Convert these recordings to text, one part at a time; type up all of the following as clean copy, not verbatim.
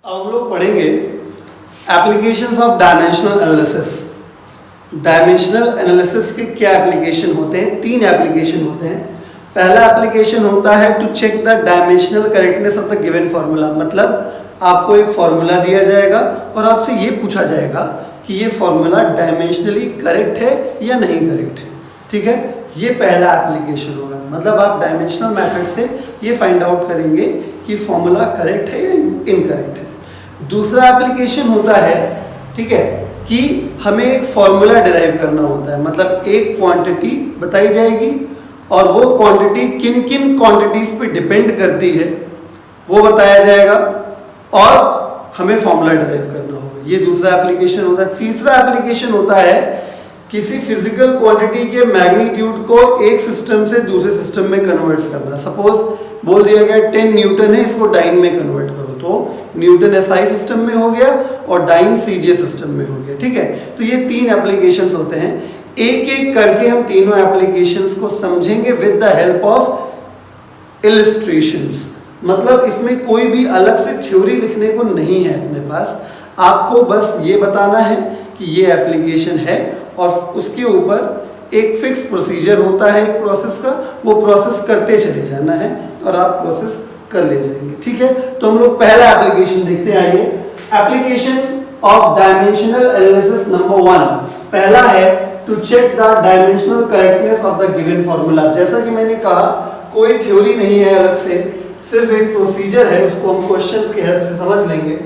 अब हम लोग पढ़ेंगे applications of dimensional analysis. Dimensional analysis के क्या एप्लीकेशन होते हैं? 3 एप्लीकेशन होते हैं। पहला एप्लीकेशन होता है to check the dimensional correctness of the given formula. मतलब आपको एक फार्मूला दिया जाएगा और आपसे ये पूछा जाएगा कि ये फार्मूला डायमेंशनली करेक्ट है या नहीं करेक्ट है। ठीक है, ये पहला एप्लीकेशन होगा। मतलब आप डायमेंशनल मेथड से ये फाइंड आउट करेंगे कि फार्मूला करेक्ट है या इनकरेक्ट है। दूसरा एप्लीकेशन होता है, ठीक है, कि हमें एक फार्मूला डिराइव करना होता है। मतलब एक क्वांटिटी बताई जाएगी और वो क्वांटिटी किन किन क्वांटिटीज पे डिपेंड करती है वो बताया जाएगा और हमें फार्मूला डिराइव करना होगा। ये दूसरा एप्लीकेशन होता है। तीसरा एप्लीकेशन होता है किसी फिजिकल क्वांटिटी के मैग्नीट्यूड को एक सिस्टम से दूसरे सिस्टम में कन्वर्ट करना। सपोज बोल दिया गया 10 न्यूटन है, इसको डाइन में कन्वर्ट करो, तो न्यूटन एसआई सिस्टम में हो गया और डाइन सीजे सिस्टम में हो गया। ठीक है, तो ये 3 एप्लीकेशंस होते हैं। एक एक करके हम तीनों एप्लीकेशंस को समझेंगे with the help of illustrations. मतलब इसमें कोई भी अलग से थ्योरी लिखने को नहीं है अपने पास। आपको बस ये बताना है कि ये एप्लीकेशन है और उसके ऊपर एक फिक्स प्रोसीजर होता है एक प्रोसेस का, वो प्रोसेस करते चले जाना है और आप प्रोसेस कर ले जाएंगे। ठीक है, तो हम लोग पहला एप्लीकेशन देखते हैं। आइए, application of dimensional analysis number 1 पहला है to check the dimensional correctness of the given formula. जैसा कि मैंने कहा, कोई थ्योरी नहीं है अलग से, सिर्फ एक प्रोसीजर है, उसको हम क्वेश्चंस की हेल्प से समझ लेंगे।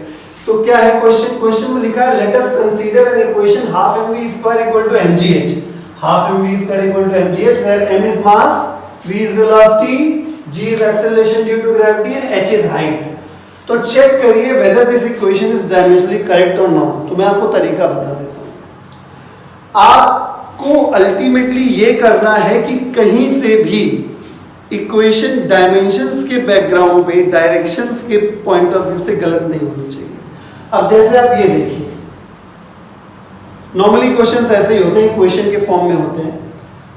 तो क्या है क्वेश्चन में लिखा है let us consider an equation half mv square equal to mgh। Half mv square equal to mgh where m is mass, v is velocity, g is acceleration due to gravity and h is height. तो check करिए whether this equation is dimensionally correct और not. तो मैं आपको तरीका बता देता हूं। आपको अल्टीमेटली ये करना है कि कहीं से भी इक्वेशन डायमेंशंस के बैकग्राउंड पे डायरेक्शंस के पॉइंट ऑफ व्यू से गलत नहीं होनी चाहिए। अब जैसे आप ये देखिए, नॉर्मली क्वेश्चंस ऐसे ही होते हैं, इक्वेशन के फॉर्म में होते हैं।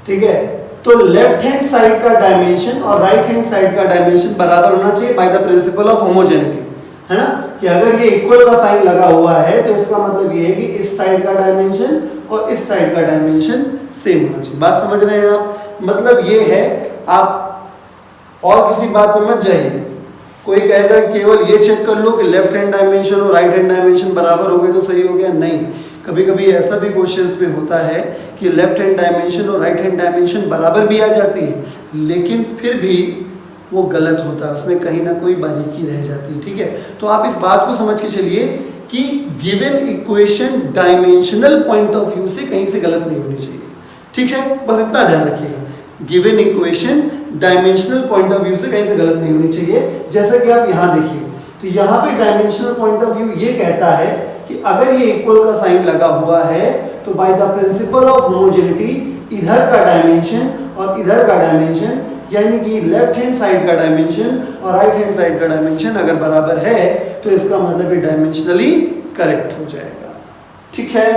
ठीक है, तो लेफ्ट हैंड साइड का डायमेंशन और राइट हैंड साइड का डायमेंशन बराबर होना चाहिए by the principal of homogeneity, है ना। कि अगर ये इक्वल का साइन लगा हुआ है तो इसका मतलब ये है कि इस साइड का डायमेंशन और इस साइड का डायमेंशन सेम होना चाहिए। बात समझ रहे हैं आप? मतलब ये है, आप और किसी बात पे मत जाइए। कोई कहेगा केवल ये चेक कर लो कि लेफ्ट हैंड डायमेंशन और राइट हैंड डायमेंशन बराबर हो गए तो सही हो गया। नहीं, कभी कभी ऐसा भी क्वेश्चंस में होता है कि लेफ्ट हैंड डायमेंशन और राइट हैंड डायमेंशन बराबर भी आ जाती है, लेकिन फिर भी वो गलत होता है, उसमें कहीं ना कोई बारीकी रह जाती है। ठीक है, तो आप इस बात को समझ के चलिए कि given equation dimensional point of view से कहीं से गलत नहीं होनी चाहिए। ठीक है, बस इतना ध्यान रखिएगा, given equation dimensional point of view से कहीं से गलत नहीं होनी चाहिए। जैसा कि आप यहाँ देखिए, तो यहाँ पे डायमेंशनल पॉइंट ऑफ व्यू ये कहता है कि अगर ये इक्वल का साइन लगा हुआ है तो by the principal of homogeneity इधर का डायमेंशन और इधर का डायमेंशन, यानी कि लेफ्ट हैंड साइड का डायमेंशन और राइट हैंड साइड का डायमेंशन अगर बराबर है तो इसका मतलब ये डायमेंशनली करेक्ट हो जाएगा। ठीक है,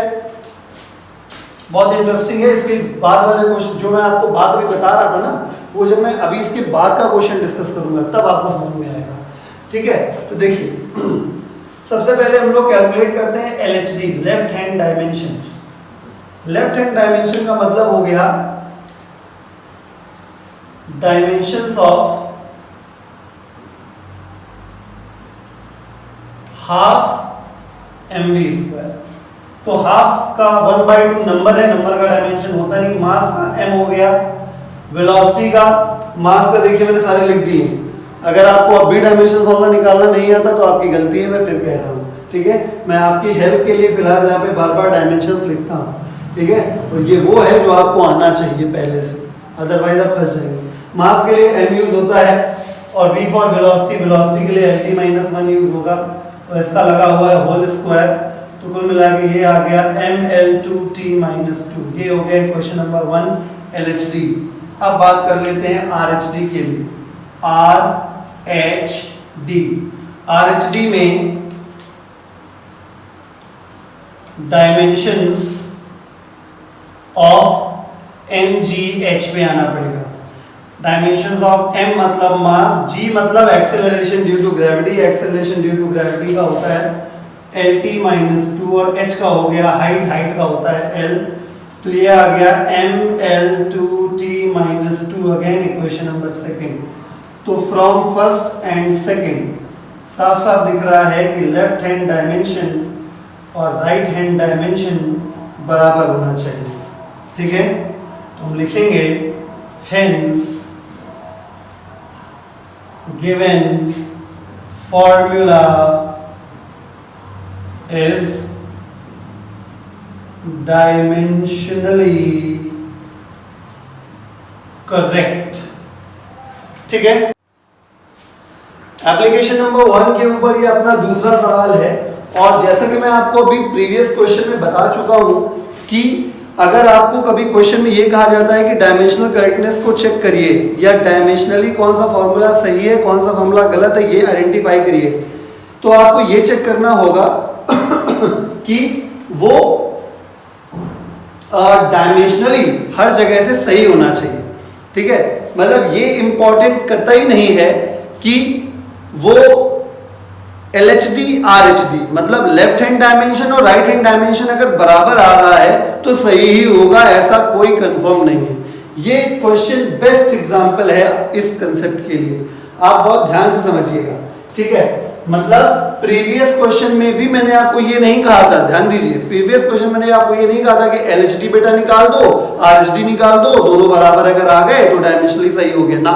बहुत इंटरेस्टिंग है। इसके बाद वाले क्वेश्चन जो मैं आपको बाद में बता रहा था ना, वो जब मैं अभी इसके बाद का क्वेश्चन डिस्कस करूंगा तब आपको समझ में आएगा। ठीक है, तो देखिए, सबसे पहले हम लोग कैलकुलेट करते हैं LHD, left hand dimension. Left hand dimension का मतलब हो गया dimensions of half mv square. तो हाफ का 1/2 नंबर है, नंबर का डायमेंशन होता नहीं। मास का m हो गया, वेलोसिटी का, मास का देखिए मैंने सारे लिख दिए। अगर आपको अब भी डायमेंशन फॉर्मूला निकालना नहीं आता तो आपकी गलती है, मैं फिर कह रहा हूँ। ठीक है, मैं आपकी हेल्प के लिए फिलहाल यहाँ पे बार बार डायमेंशंस लिखता हूँ। ठीक है, और ये वो है जो आपको आना चाहिए पहले से, अदरवाइज आप फंस जाएंगे। मास के लिए m यूज होता है और v फॉर वेलोसिटी, वेलोसिटी के लिए LT-1 यूज होगा। तो इसका लगा हुआ है होल स्क्वायर, तो कुल मिला के ये आ गया ml2t-2। ये हो गया क्वेश्चन नंबर 1 LHD। अब बात कर लेते हैं RHD के लिए। RHD में डायमेंशंस ऑफ mgh पे आना पड़ेगा। डायमेंशंस ऑफ m मतलब मास, g मतलब acceleration due to gravity, acceleration due to gravity का होता है lt माइनस 2 और h का हो गया हाइट का होता है l, तो ये आ गया ml2t minus 2, again equation number second. तो फ्रॉम फर्स्ट एंड सेकेंड साफ साफ दिख रहा है कि लेफ्ट हैंड डायमेंशन और राइट हैंड डायमेंशन बराबर होना चाहिए, ठीक है। तो हम लिखेंगे hence given formula is dimensionally correct, ठीक है। एप्लीकेशन नंबर 1 के ऊपर ये अपना दूसरा सवाल है, और जैसा कि मैं आपको अभी प्रीवियस क्वेश्चन में बता चुका हूं कि अगर आपको कभी क्वेश्चन में ये कहा जाता है कि डायमेंशनल करेक्टनेस को चेक करिए या डायमेंशनली कौन सा फॉर्मूला सही है कौन सा फॉर्मूला गलत है ये आइडेंटिफाई करिए, तो आपको ये चेक करना होगा कि वो डायमेंशनली हर जगह से सही होना चाहिए, ठीक है। मतलब ये इंपॉर्टेंट कतई नहीं है कि वो LHD RHD मतलब लेफ्ट हैंड डायमेंशन और राइट हैंड डायमेंशन अगर बराबर आ रहा है तो सही ही होगा, ऐसा कोई कंफर्म नहीं है। ये क्वेश्चन बेस्ट एग्जांपल है इस कंसेप्ट के लिए, आप बहुत ध्यान से समझिएगा, ठीक है। मतलब प्रीवियस क्वेश्चन में भी मैंने आपको ये नहीं कहा था, ध्यान दीजिए, प्रीवियस क्वेश्चन मैंने आपको ये नहीं कहा था कि LHD बेटा निकाल दो RHD निकाल दो, दोनों बराबर अगर आ गए तो डायमेंशनली सही हो गया ना।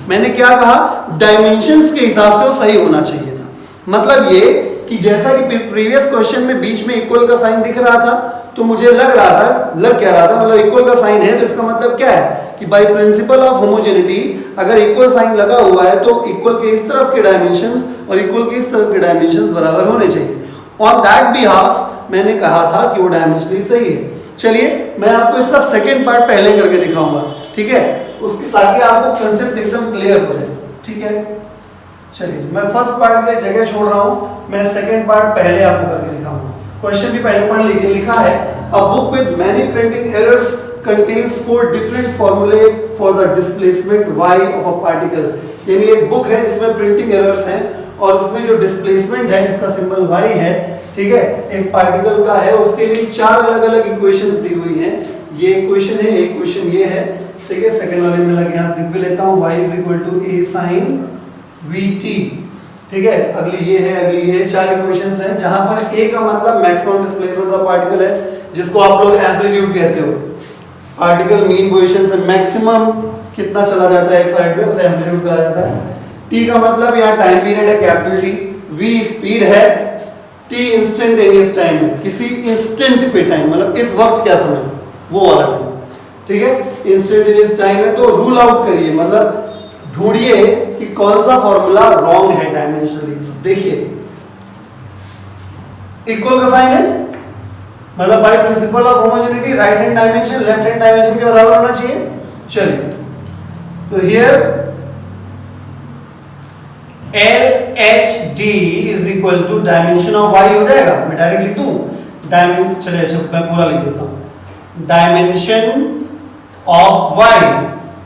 मैंने क्या कहा, डायमेंशंस के हिसाब से वो सही होना चाहिए था। मतलब ये कि जैसा कि प्रीवियस क्वेश्चन में बीच में इक्वल का साइन दिख रहा था तो मुझे लग क्या रहा था, मतलब इक्वल का साइन है तो इसका मतलब क्या है कि बाय प्रिंसिपल ऑफ होमोजेनिटी अगर इक्वल साइन लगा हुआ है तो इक्वल के इस तरफ के डायमेंशंस और इक्वल के इस तरफ के डायमेंशंस बराबर होने चाहिए। ऑन दैट बिहाफ मैंने कहा था कि वो डायमेंशनली सही है। चलिए मैं आपको इसका सेकेंड पार्ट पहले करके दिखाऊंगा, ठीक है, उसके ताकि आपको कंसेप्ट एकदम क्लियर हो जाए, ठीक है। चलिए मैं फर्स्ट पार्ट के लिए जगह छोड़ रहा हूं, मैं सेकेंड पार्ट पहले आपको करके दिखाऊंगा। क्वेश्चन भी पहले पढ़ लीजिए, लिखा है a book with many printing errors contains 4 different formulae for the displacement y of a particle। यानी एक बुक है जिसमें प्रिंटिंग एरर्स हैं और उसमें जो डिस्प्लेसमेंट है इसका सिंबल y है, ठीक है, एक पार्टिकल का है, उसके लिए 4 अलग-अलग इक्वेशंस दी हुई हैं। ये इक्वेशन है, एक इक्वेशन ये है, सेकंड वाले में लगे हाथ लिख भी लेता हूं, y a sin vt, ठीक है। अगली ये है, अगली ये 4 इक्वेशंस हैं जहां पर a का मतलब मैक्सिमम डिस्प्लेसमेंट ऑफ पार्टिकल है जिसको आप लोग एम्पलीट्यूड कहते हो। पार्टिकल मीन पोजीशन से मैक्सिमम कितना चला जाता है एक साइड में उसे एम्पलीट्यूड कहा जाता है। t का मतलब यहाँ टाइम पीरियड है कैपिटल T, v स्पीड है, t इंस्टेंटेनियस टाइम है, किसी इंस्टेंट पे टाइम मतलब इस वक्त क्या समय वो वाला टाइम, ठीक है, इंस्टेंटेनियस टाइम है। तो रूल आउट करिए, मतलब ढूंढिए कि कौन सा फॉर्मूला रॉन्ग है डायमेंशनली। देखिए इक्वल का साइन है मतलब by principle of homogeneity right hand dimension left hand dimension के बराबर होना चाहिए। चलिए तो here LHD is equal to dimension of y हो जाएगा, मैं डायरेक्ट लिख दूं डायमेंशन, चलिए मैं पूरा लिख देता हूं, डायमेंशन ऑफ y,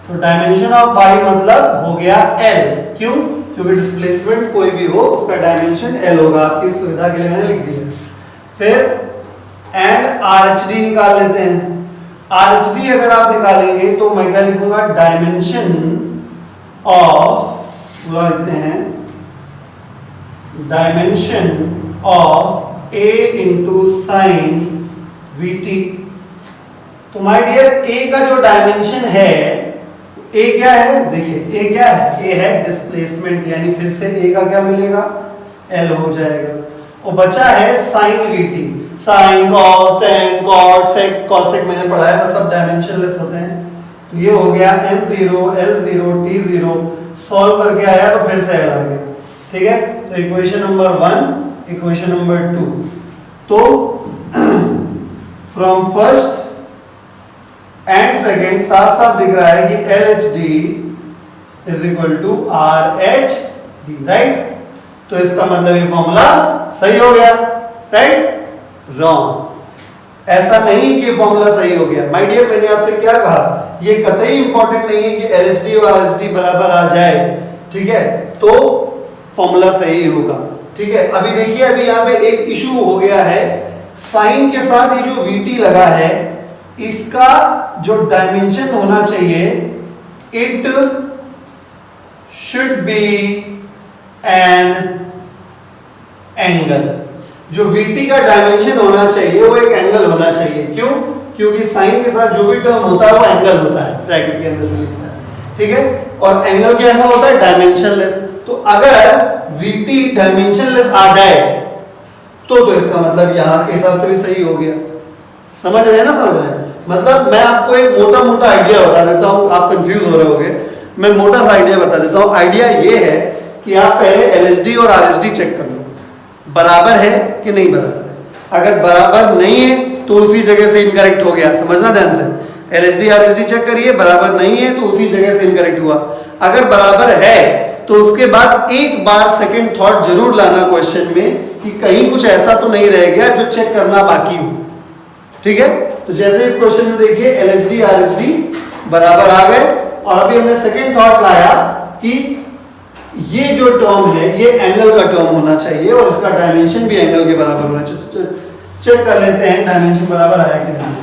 तो डायमेंशन ऑफ y मतलब हो गया L, क्यों, क्योंकि डिस्प्लेसमेंट कोई भी हो उसका डायमेंशन L होगा, आपकी सुविधा के लिए मैंने लिख दिया। फिर एंड RHD निकाल लेते हैं। RHD अगर आप निकालेंगे तो मैं क्या लिखूंगा, डायमेंशन ऑफ, पूरा लिखते हैं, dimension of A into sine VT। तो माय डियर A का जो डायमेंशन है, A क्या है, देखिए A क्या है, A है डिस्प्लेसमेंट, यानी फिर से A का क्या मिलेगा, L हो जाएगा। और बचा है sine VT, sine cos tan cot sec cosec मैंने पढ़ाया था, सब डायमेंशनलेस होते हैं। तो ये हो गया m0 l0 t0, सॉल्व करके आया तो फिर से L आ गया, ठीक है। तो इक्वेशन नंबर 1 इक्वेशन नंबर 2, तो फ्रॉम फर्स्ट एंड सेकेंड साफ साफ दिख रहा है कि LHD is equal to RHD, right. तो इसका मतलब ये फॉर्मूला सही हो गया, राइट, रॉन्ग। ऐसा नहीं कि फॉर्मूला सही हो गया माय डियर, मैंने आपसे क्या कहा, ये कतई इंपॉर्टेंट नहीं है कि LHD और RHD बराबर आ जाए, ठीक है, तो फॉर्मूला सही होगा, ठीक है। अभी देखिए, अभी यहाँ पे एक इशू हो गया है, साइन के साथ ये जो VT लगा है इसका जो डायमेंशन होना चाहिए, it should be an angle. जो VT का डायमेंशन होना चाहिए वो एक एंगल होना चाहिए। क्यों? क्योंकि साइन के साथ जो भी टर्म होता है वो एंगल होता है, ब्रैकेट के अंदर जो लिखता है, ठीक है। और एंगल कैसा होता है? डायमेंशनलेस। तो अगर VT डायमेंशनलेस आ जाए तो इसका मतलब यहां के हिसाब से भी सही हो गया। समझ रहे हैं ना? समझ रहे हैं? मतलब मैं आपको एक मोटा मोटा आइडिया बता देता हूं, आप कंफ्यूज हो रहे होगे, मैं मोटा सा आइडिया बता देता हूं। आइडिया ये है कि आप पहले LHD और RHD चेक कर लो, बराबर है कि नहीं बराबर है। अगर बराबर नहीं है तो उसी जगह से इनकरेक्ट हो गया, समझना ध्यान से। LHD RHD चेक करिए, बराबर नहीं है तो उसी जगह से इनकरेक्ट हुआ। अगर बराबर है तो उसके बाद एक बार सेकंड थॉट जरूर लाना क्वेश्चन में कि कहीं कुछ ऐसा तो नहीं रह गया जो चेक करना बाकी हो, ठीक है। तो जैसे इस क्वेश्चन में देखिए LHD RHD बराबर आ गए, और अभी हमने सेकंड थॉट लाया कि ये जो टर्म है ये एंगल का टर्म होना चाहिए और इसका डायमेंशन भी एंगल के बराबर होना चाहिए। चेक कर लेते हैं डायमेंशन बराबर आया कि नहीं।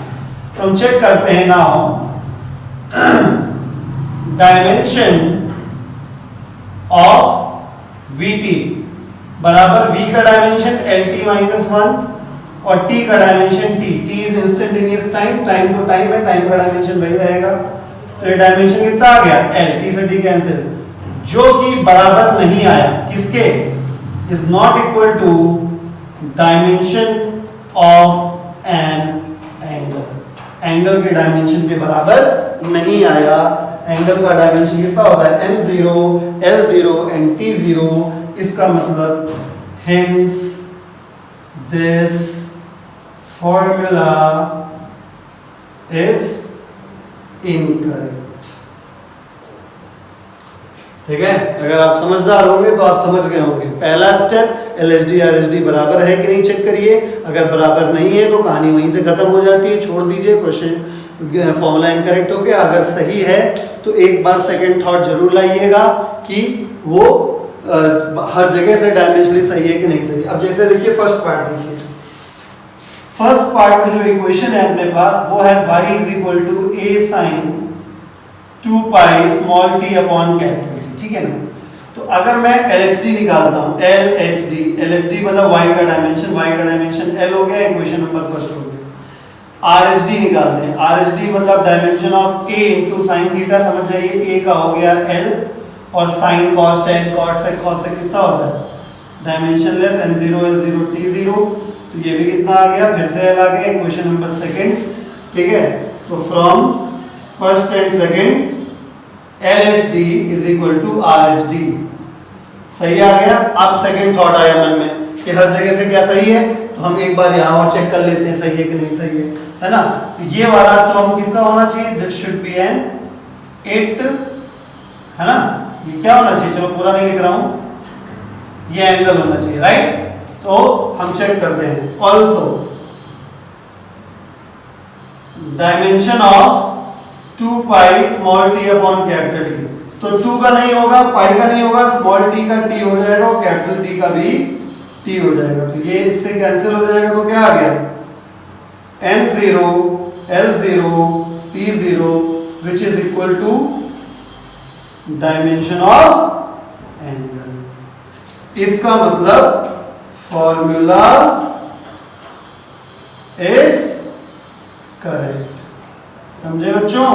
तो हम चेक करते हैं नाउ, डायमेंशन ऑफ VT बराबर V का डायमेंशन LT - 1 और T का dimension T। T is instantaneous time, time तो टाइम है, टाइम का डायमेंशन वही रहेगा। तो ये डायमेंशन कितना आ गया? L। T से T कैंसिल, जो कि बराबर नहीं आया किसके? Is not equal to dimension of an angle. Angle के डायमेंशन के बराबर नहीं आया। एंगल का डायमेंशन कितना होता है? M0, L0 and T0। इसका मतलब hence this formula is incorrect, ठीक है। अगर आप समझदार होंगे तो आप समझ गए होंगे। पहला स्टेप LHD RHD बराबर है कि नहीं चेक करिए, अगर बराबर नहीं है तो कहानी वहीं से खत्म हो जाती है, छोड़ दीजिए, क्वेश्चन फॉर्मूला इनकरेक्ट हो गया। अगर सही है तो एक बार सेकंड थॉट जरूर लाइएगा कि वो हर जगह से डायमेंशनली सही है कि नहीं सही। अब जैसे देखिए फर्स्ट पार्ट देखिए, फर्स्ट पार्ट में जो इक्वेशन है अपने पास वो है y is equal to a sin 2 pi small t upon capital T, ठीक है ना। तो अगर मैं LHD निकालता हूं, LHD मतलब y का डायमेंशन L हो गया, इक्वेशन नंबर फर्स्ट हो गया। RHD निकालते हैं, RHD मतलब dimension of a into sine theta, समझ जाइए a का हो गया L और sign cos tan cos sec कितना होता है? Dimensionless M0 L0 T0। तो ये भी कितना आ गया? फिर से L आ गया, इक्वेशन नंबर सेकंड, ठीक है। तो from first and second LHD is equal to RHD, सही आ गया। अब सेकंड थॉट आया मन में कि हर जगह से क्या सही है, तो हम एक बार यहाँ और चेक कर लेते हैं सही है कि नहीं सही है ना। तो ये वाला टर्म किसका होना चाहिए? This should be an it, है ना। ये क्या होना चाहिए? चलो पूरा नहीं लिख रहा हूं, ये एंगल होना चाहिए, राइट। तो हम चेक करते हैं। Also dimension of 2 pi small t upon capital T। तो 2 का नहीं होगा, पाई का नहीं होगा, स्मॉल t का t हो जाएगा और कैपिटल T का भी t हो जाएगा। तो ये इससे कैंसिल हो जाएगा, तो क्या आ गया? M0 L0 T0 which is equal to dimension of angle. इसका मतलब फॉर्मूला इज करेक्ट। समझे बच्चों?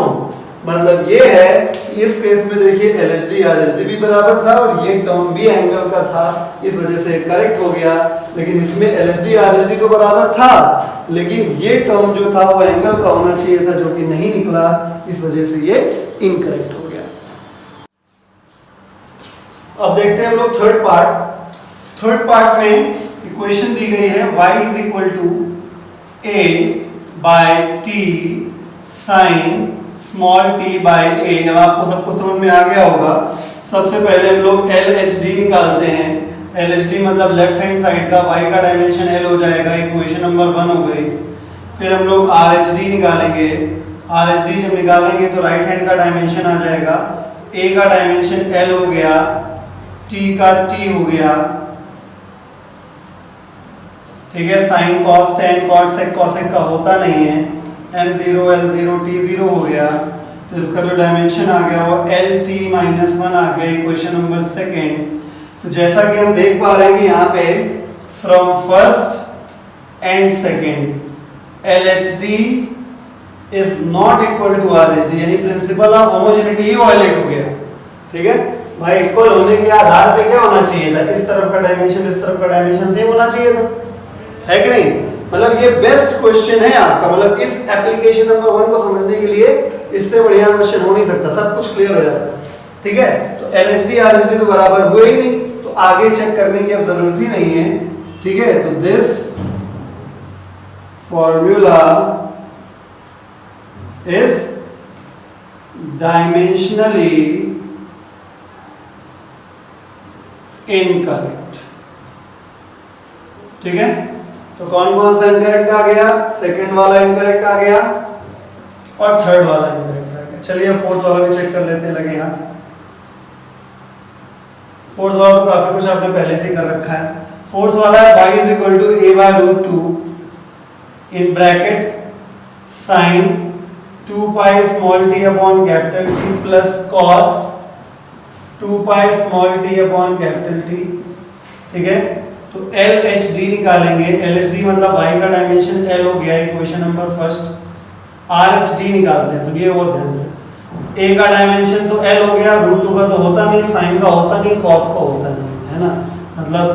मतलब ये है कि इस केस में देखिए LHD RHD भी बराबर था और ये टर्म भी एंगल का था, इस वजह से करेक्ट हो गया। लेकिन इसमें LHD RHD तो बराबर था, लेकिन ये टर्म जो था वो एंगल का होना चाहिए था, जो कि नहीं निकला, इस वजह से ये इनकरेक्ट हो गया। अब देखते हैं हम लोग थर्ड पार्ट। थर्ड पार्ट में इक्वेशन दी गई है y is equal to a by t sine small t by a। अब आपको सबको समझ में आ गया होगा। सबसे पहले हम लोग LHD निकालते हैं। LHD मतलब लेफ्ट हैंड साइड का, y का डायमेंशन L हो जाएगा, इक्वेशन नंबर 1 हो गई। फिर हम लोग RHD निकालेंगे। आर एच डी जब निकालेंगे तो राइट हैंड का डायमेंशन आ जाएगा, ए का डायमेंशन एल हो गया, टी का टी हो गया, ठीक है। Sine cos tan cot sec cosec का होता नहीं है, m0 l0 t0 हो गया, तो इसका जो डायमेंशन आ गया वो एल टी माइनस वन आ गया, इक्वेशन नंबर सेकेंड। तो जैसा कि हम देख पा रहे हैं कि यहाँ पे from first and second L H D is not equal to R H D, यानी प्रिंसिपल ऑफ होमोजेनिटी ही वायलेट हो गया, ठीक है भाई। इक्वल होने के आधार पे क्या होना चाहिए था, इस तरफ का डायमेंशन इस तरफ का डायमेंशन सेम होना चाहिए था, है कि नहीं। मतलब ये बेस्ट क्वेश्चन है आपका, मतलब इस एप्लीकेशन नंबर 1 को समझने के लिए इससे बढ़िया क्वेश्चन हो नहीं सकता, सब कुछ क्लियर हो जाता है, ठीक है। तो LHD RHD तो बराबर हुए ही नहीं, तो आगे चेक करने की अब जरूरत ही नहीं है, ठीक है। तो this formula is dimensionally incorrect, ठीक है। तो कौन कौन सा इनकरेक्ट आ गया, सेकंड वाला इनकरेक्ट आ गया और थर्ड वाला इनकरेक्ट आ गया। चलिए फोर्थ वाला भी चेक कर लेते हैं, लगे हाथ। फोर्थ वाला तो काफी कुछ आपने पहले से कर रखा है। फोर्थ वाला है y is equal to a by root 2 in bracket sine 2 pi small t upon capital T plus cos 2 pi small t upon capital T, ठीक है। तो LHD निकालेंगे, LHD मतलब y का डायमेंशन L हो गया, इक्वेशन नंबर फर्स्ट। RHD निकालते हैं, सुनिए बहुत ध्यान से। A का डायमेंशन तो L हो गया, रूट 2 का तो होता नहीं, साइन का होता नहीं, कॉस का होता नहीं, है ना, मतलब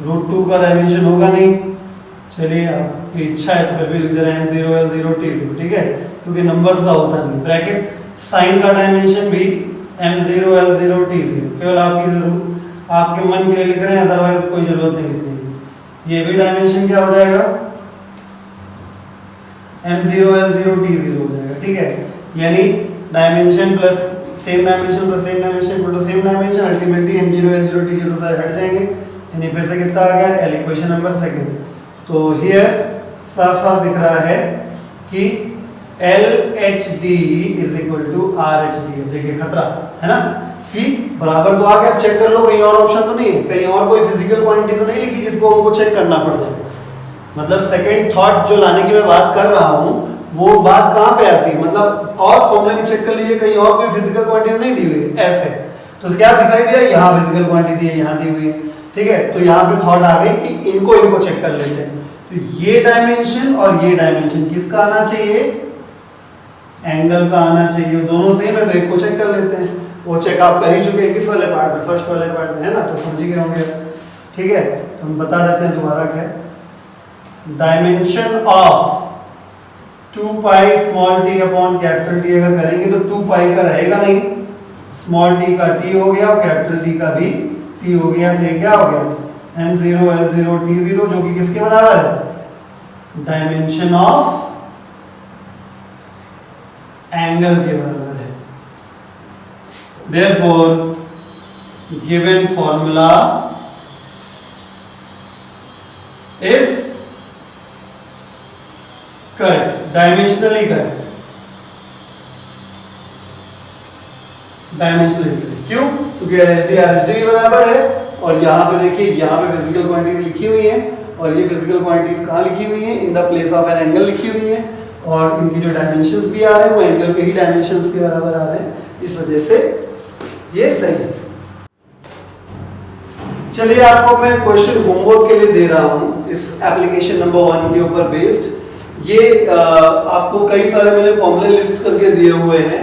रूट 2 का डायमेंशन होगा नहीं। चलिए आपकी इच्छा है तो फिर भी लिख दे रहे हैं m0 l0 t0, ठीक है, क्योंकि नंबर्स का होता नहीं। ब्रैकेट साइन का डायमेंशन भी m0 l0 t0, केवल आपके मन के लिए लिख रहे हैं, अदरवाइज कोई जरूरत नहीं लिखने की। ये भी डायमेंशन क्या हो जाएगा, m0 l0 t0 हो जाएगा, ठीक है। यानी dimension plus same dimension plus same dimension equal to same dimension, ultimately m0 l0 t0 सारे हट जाएंगे, यानी फिर से कितना आ गया l, इक्वेशन नंबर सेकंड। तो हियर साफ साफ दिख रहा है कि LHD is equal to RHD। देखिए खतरा है ना कि बराबर तो आ गया, चेक कर लो कहीं और ऑप्शन तो नहीं है, कहीं और कोई फिजिकल क्वांटिटी तो नहीं लिखी जिसको हमको चेक करना पड़ जाए। मतलब सेकंड थॉट जो लाने की मैं बात कर रहा हूँ वो बात कहाँ पे आती है, मतलब और फॉर्मूले में चेक कर लीजिए, कहीं और कोई फिजिकल क्वांटिटी नहीं दी हुई है ऐसे, तो क्या दिखाई दिया, यहाँ फिजिकल क्वांटिटी है, यहाँ दी हुई है, ठीक है। तो यहाँ पे थॉट आ गई कि इनको चेक कर लेते हैं। तो ये डायमेंशन और ये डायमेंशन किसका आना चाहिए, एंगल का आना चाहिए, दोनों सेम है तो एक को चेक कर लेते हैं। वो चेक आप कर ही चुके हैं किस वाले पार्ट में, फर्स्ट वाले पार्ट में, है ना, तो समझ गए होंगे, ठीक है। तो हम बता देते हैं दोबारा क्या dimension of 2 pi small t upon capital T अगर करेंगे तो 2 पाई का रहेगा नहीं, स्मॉल t का t हो गया और कैपिटल T का भी t हो गया, तो ये क्या हो गया m0 l0 t0, जो कि किसके बराबर है, डायमेंशन ऑफ एंगल के बराबर है। Therefore, given formula is correct, dimensionally correct, dimensionally correct। क्यों, क्योंकि LHD RHD भी बराबर है, और यहाँ पे देखिए यहाँ पे फिजिकल क्वांटिटीज लिखी हुई हैं, और ये फिजिकल क्वांटिटीज कहाँ लिखी हुई हैं, in the place of an angle लिखी हुई है, और इनकी जो डायमेंशंस भी आ रहे हैं वो एंगल के ही डायमेंशंस के बराबर आ रहे हैं, इस वजह से ये सही है। चलिए आपको मैं क्वेश्चन होमवर्क के लिए दे रहा हूं इस एप्लीकेशन नंबर 1 के ऊपर बेस्ड। ये आपको कई सारे मैंने फॉर्मूले लिस्ट करके दिए हुए हैं,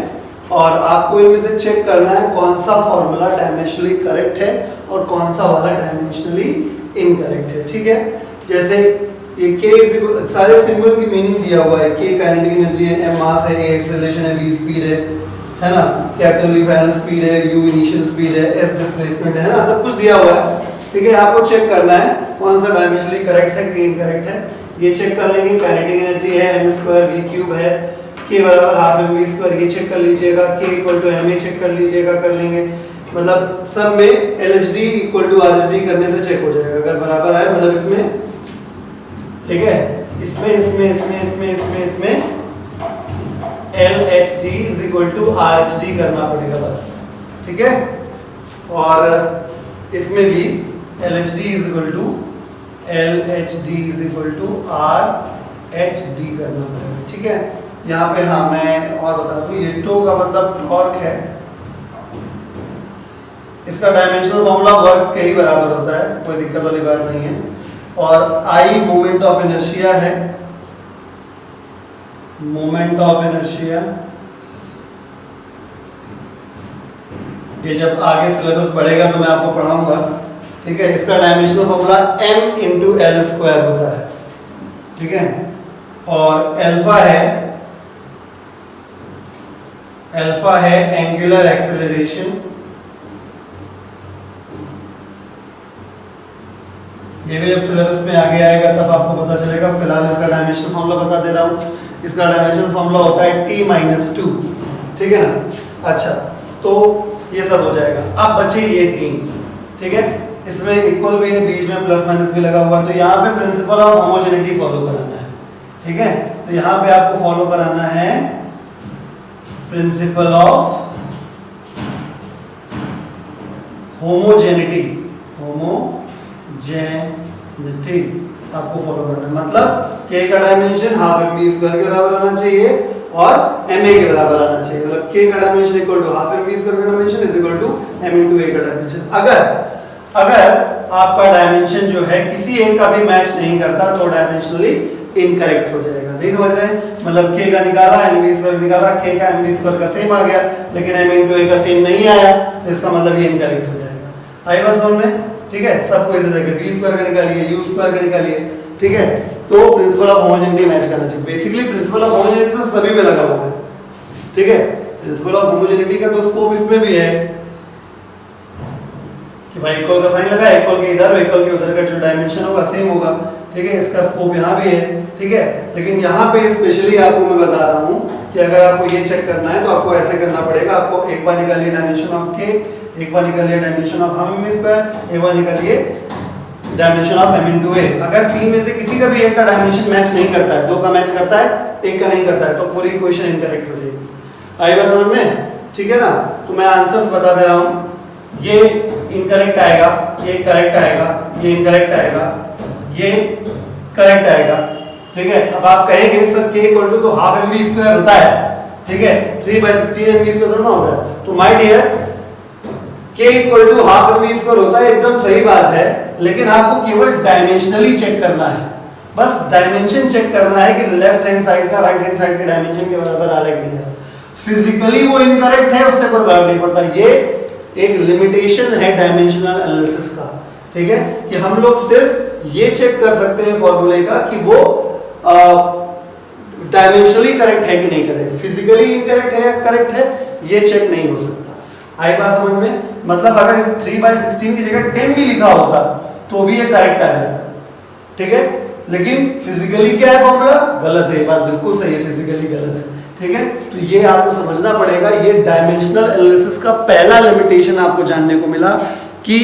और आपको इनमें से चेक करना है कौन सा फॉर्मूला डायमेंशनली करेक्ट है और कौन सा वाला डायमेंशनली इनकरेक्ट है, ठीक है। जैसे ये k सारे सिंबल की मीनिंग दिया हुआ है, k काइनेटिक एनर्जी है, m मास है, a एक्सेलरेशन है, v स्पीड है ना, कैपिटल V फाइनल स्पीड है, u इनिशियल स्पीड है, s डिस्प्लेसमेंट है ना, सब कुछ दिया हुआ है, ठीक है। आपको चेक करना है कौन सा डायमेंशनली करेक्ट है कि इनकरेक्ट है, ये चेक कर लेंगे। काइनेटिक एनर्जी है m² v³ है, k बराबर हाफ mv², ये चेक कर लीजिएगा, k equal to ma check कर लीजिएगा, कर लेंगे, मतलब सब में LHD इक्वल टू RHD करने से चेक हो जाएगा, अगर बराबर आए मतलब इसमें, ठीक है, इसमें LHD is equal to RHD करना पड़ेगा बस, ठीक है। और इसमें भी LHD is equal to RHD करना पड़ेगा, ठीक है। यहाँ पे हाँ मैं और बता दूं, ये टो का मतलब टॉर्क है, इसका डायमेंशनल फॉर्मूला वर्क के ही बराबर होता है, कोई दिक्कत वाली बात नहीं है। और I मोमेंट ऑफ इनर्शिया है, मोमेंट ऑफ इनर्शिया, ये जब आगे सिलेबस बढ़ेगा तो मैं आपको पढ़ाऊंगा, ठीक है। इसका dimensional formula m into L square होता है, ठीक है। और अल्फा है एंगुलर एक्सेलरेशन, ये भी जब सिलेबस में आगे आएगा तब आपको पता चलेगा। फिलहाल इसका डायमेंशनल फॉर्मूला बता दे रहा हूँ, इसका डायमेंशनल फॉर्मूला होता है t-2, ठीक है ना। अच्छा, तो ये सब हो जाएगा। अब बचे ये तीन, ठीक है। इसमें इक्वल भी है, बीच में प्लस माइनस भी लगा हुआ है, तो यहाँ पे प्रिंसिपल ऑफ होमोजेनिटी फॉलो कराना है, ठीक है। तो यहाँ पे आपको फॉलो कराना है प्रिंसिपल ऑफ होमोजेनिटी, आपको फॉलो करना है। मतलब k का डायमेंशन हाफ mv स्क्वायर के बराबर आना चाहिए और ma के बराबर आना चाहिए। मतलब k का dimension equal to half mv square का dimension is equal to m into a का डायमेंशन। अगर आपका डायमेंशन जो है किसी एक का भी मैच नहीं करता तो डायमेंशनली इनकरेक्ट हो जाएगा। नहीं समझ रहे हैं? मतलब k का निकाला, mv स्क्वायर निकाला, k का mv स्क्वायर का सेम आ गया, लेकिन m इनटू a का सेम नहीं आया, तो इसका मतलब ये इनकरेक्ट हो जाएगा। आई बात समझ में? ठीक है, सबको इसे देखिए, v स्क्वायर का निकालिए, u स्क्वायर का निकालिए, ठीक है। तो प्रिंसिपल ऑफ होमोजेनिटी मैच करना चाहिए। बेसिकली प्रिंसिपल ऑफ होमोजेनिटी तो सभी में लगा हुआ है, ठीक है। प्रिंसिपल ऑफ होमोजेनिटी का तो स्कोप इसमें भी है कि भाई इक्वल का साइन लगा, इक्वल के इधर इक्वल के उधर का जो डायमेंशन होगा सेम होगा, ठीक है। इसका स्कोप यहाँ भी है, ठीक है। लेकिन यहाँ पे स्पेशली आपको मैं बता रहा हूँ कि अगर आपको ये चेक करना है तो आपको ऐसे करना पड़ेगा। आपको एक बार निकालिए डायमेंशन ऑफ k, एक बार निकालिए डायमेंशन ऑफ m स्क्वायर, एक बार निकालिए dimension of m into a। अगर तीन में से किसी का भी एक का डायमेंशन मैच नहीं करता है, दो का मैच करता है, एक का नहीं करता है, तो पूरी इक्वेशन इनकरेक्ट हो जाएगी। आई बात समझ में? ठीक है ना। तो मैं आंसर्स बता दे रहा हूँ, ये इनकरेक्ट आएगा, ये करेक्ट आएगा, ये इनकरेक्ट आएगा, ये करेक्ट आएगा, ठीक है। अब आप कहेंगे सर k इक्वल टू तो हाफ mv स्क्वायर होता है, ठीक है, 3/16 mv स्क्वायर थोड़ा होता है। तो my dear k equal to half mv square होता है, एकदम सही बात है, लेकिन आपको केवल डायमेंशनली चेक करना है। बस डायमेंशन चेक करना है कि लेफ्ट हैंड साइड का राइट हैंड साइड के डायमेंशन के बराबर आ रहा है कि नहीं आ रहा। फिजिकली वो इनकरेक्ट है, उससे कोई फर्क नहीं पड़ता। ये एक लिमिटेशन है डायमेंशनल एनालिसिस का, ठीक है, कि हम लोग सिर्फ ये चेक कर सकते हैं फॉर्मूले का कि वो डायमेंशनली करेक्ट है कि नहीं करेक्ट, फिजिकली इनकरेक्ट है या करेक्ट है, ये चेक नहीं हो सकता। आई बात समझ में? मतलब अगर 3/16 की जगह 10 भी लिखा होता तो भी ये करेक्ट आ जाता, ठीक है। लेकिन फिजिकली क्या है फॉर्मूला? गलत है। ये बात बिल्कुल सही है, फिजिकली गलत है, ठीक है। तो ये आपको समझना पड़ेगा। ये डायमेंशनल एनालिसिस का पहला लिमिटेशन आपको जानने को मिला कि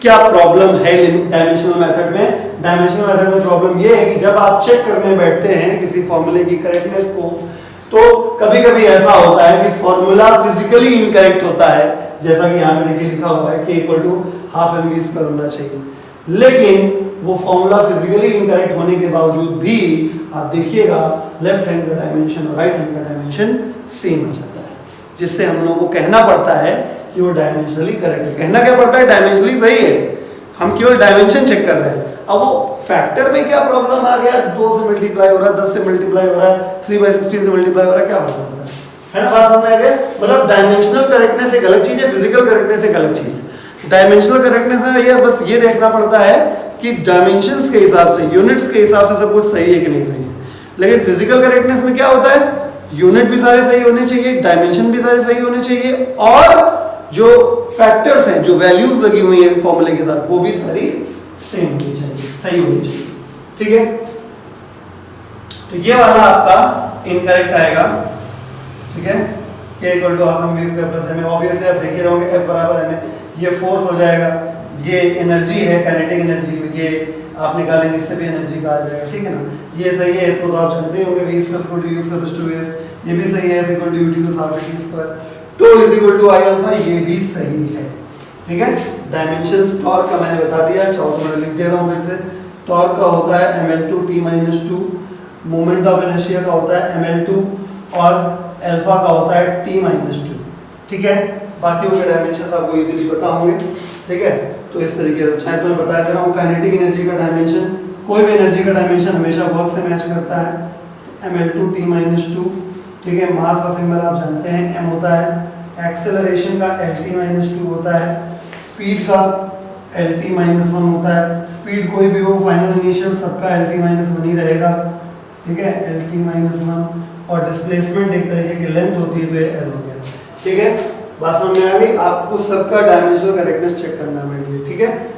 क्या प्रॉब्लम है डायमेंशनल मेथड में। डायमेंशनल मेथड में प्रॉब्लम ये है कि जब आप चेक करने बैठते हैं किसी फॉर्मूले की करेक्टनेस को, तो कभी कभी ऐसा होता है कि फॉर्मूला फिजिकली इनकरेक्ट होता है, जैसा कि यहाँ पे देखिए लिखा हुआ है k equal to half mv square होना चाहिए, लेकिन वो फॉर्मूला फिजिकली इनकरेक्ट होने के बावजूद भी आप देखिएगा लेफ्ट हैंड का डायमेंशन और राइट हैंड का डायमेंशन सेम आ जाता है, जिससे हम लोगों को कहना पड़ता है कि वो डायमेंशनली करेक्ट है। कहना क्या पड़ता है? डायमेंशनली सही है, हम केवल डायमेंशन चेक कर रहे हैं। अब वो फैक्टर में क्या प्रॉब्लम आ गया, 2 से मल्टीप्लाई हो रहा है, 10 से मल्टीप्लाई हो रहा है, 3/16 से मल्टीप्लाई हो रहा है, क्या प्रॉब्लम है ना? बात समझ में आ गया? मतलब डायमेंशनल करेक्टनेस एक अलग चीज है, फिजिकल करेक्टनेस एक अलग चीज है। डायमेंशनल करेक्टनेस में ये बस ये देखना पड़ता है कि डायमेंशंस के हिसाब से, यूनिट्स के हिसाब से सब कुछ सही है कि नहीं सही है। लेकिन फिजिकल करेक्टनेस में क्या होता है? यूनिट भी सारे सही होने चाहिए, डायमेंशन भी सारे सही होने चाहिए, और जो फैक्टर्स हैं, जो वैल्यूज लगी हुई है फॉर्मूले के साथ, वो भी सारी सेम होनी चाहिए, सही होनी चाहिए, ठीक है। तो ये वाला आपका इनकरेक्ट आएगा, ठीक है। k equal to half mv square plus m। Obviously आप देख ही रहोगे F बराबर m, ये फोर्स हो जाएगा, ये एनर्जी है, काइनेटिक एनर्जी, ये आप निकालेंगे, इससे भी एनर्जी का आ जाएगा, ठीक है ना। ये सही है तो आप जानते होंगे v square to u square plus 2s, ये भी सही है, is equal to ut to half t square, टो is equal to I alpha, ये भी सही है। ठीक है, डायमेंशंस टॉर्क का मैंने बता दिया, चाहो तो मैं लिख दे रहा हूँ फिर से। टॉर्क का होता है ml2 t-2, moment of inertia का होता है ml2 और अल्फा का होता है t-2। ठीक है, बाकी के डायमेंशन आपको इजीली पता होंगे। ठीक है, तो इस तरीके से शायद मैं बता दे रहा हूँ, काइनेटिक एनर्जी का डायमेंशन, कोई भी एनर्जी का डायमेंशन हमेशा वर्क से मैच करता है, ml2 t-2। ठीक है, मास का सिंबल आप जानते हैं m होता है, एक्सेलरेशन का lt-2 होता है, स्पीड का lt-1 होता है। स्पीड कोई भी हो, फाइनल इनिशियल सबका lt-1 ही रहेगा। ठीक है, lt-1, और डिस्प्लेसमेंट एक तरीके की लेंथ होती है, तो ये l हो गया। ठीक है, बात समझ में आ गई? आपको सबका डायमेंशनल करेक्टनेस चेक करना है मेरे लिए। ठीक है।